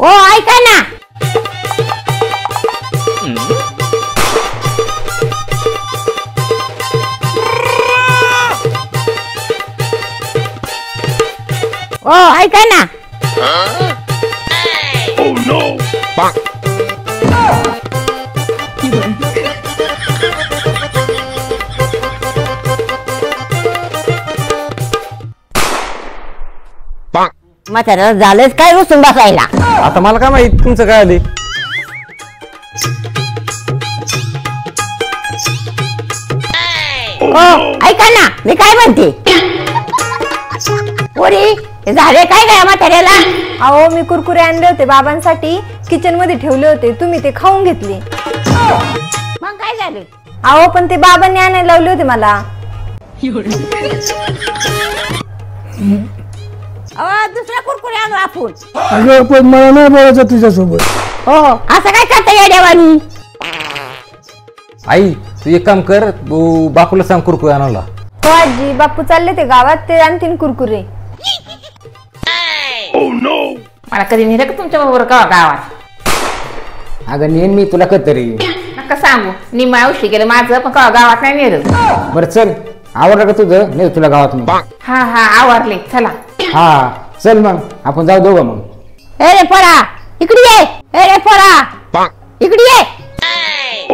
ओ ऐका ना, ओ ऐका ना. Oh no! म्हाताऱ्याला झालंच काय रुसून बसायला. आता मला काय माहित तुमचं काय आले. ओ ऐका ना, मी काय म्हणते. पोरी झाले काय काय म्हाताऱ्याला. अहो मी कुरकुरे आणले होते बाबांसाठी, किचन मध्ये ठेवले होते, तुम्ही ते खाऊन घेतले. मग काय झालं. अहो पण ते बाबांनी आणायला लावले होते मला. दुसरा कुरकुरे आणू आपण. अगं पण मला नाही बोलायचं तुझ्यासोबत. हो असं काय करता या देवानी. आई तू एक काम कर, तू बापूला सांग कुरकुरे आणायला. हो आजी, बापू चालले ते गावात, ते आणतील कुरकुरे. Oh no! मला कधी नेलं का तुमच्या बरोबर का गावात. अगं नेन मी तुला कधीतरी. नका सांगू, निम्मा औषधी गेलं माझं, पण का गावात नाही नेलं. बरं चल, आवडलं का तुझं, नाही तुला गावात मी. हा हा आवरले, चला. हा चल मग आपण जाऊ दोघं मग. ए रे पोरा इकडे ये. ए रे पोरा इकडे ये.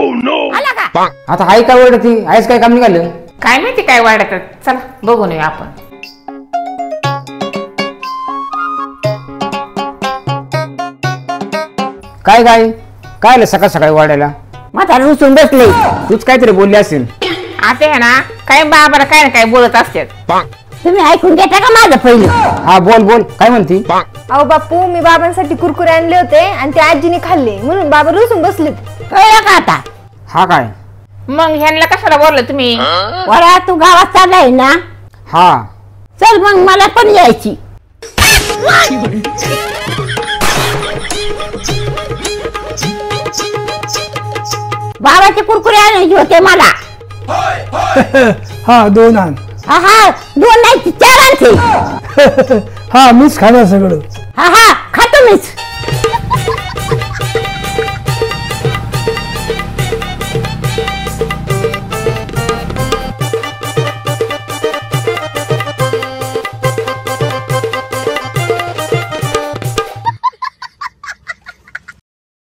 Oh no! आला का. आता आई काय ओरडती, आईच काय काम निघालं. काय माहिती काय वाढत. चला बघून येऊ आपण. काय काय काय आलं सकाळ सकाळी वाढायला. म्हातारा रुसून बसले. तूच काहीतरी बोलली असेल. आता आहे ना, काय बाबाला काय ना काय बोलत असतात. तुम्ही ऐकून घेता का माझं पहिलं. हा बोल बोल, काय म्हणती. अहो बापू मी बाबांसाठी कुरकुरे आणले होते आणि ते आजीने खाल्ले, म्हणून बाबा रुसून बसलेत. कळलं का आता. हा काय. मग ह्यांना कशाला बोललं तुम्ही. वरा तू गावात चाललाय ना. हा चल मग मला पण यायची. बाबाचे कुरकुरे आणायचे होते मला. हा 2 आण. हा 2 नाही 4 आणते. हा मीच खाणार सगळं. हा खातो मीच.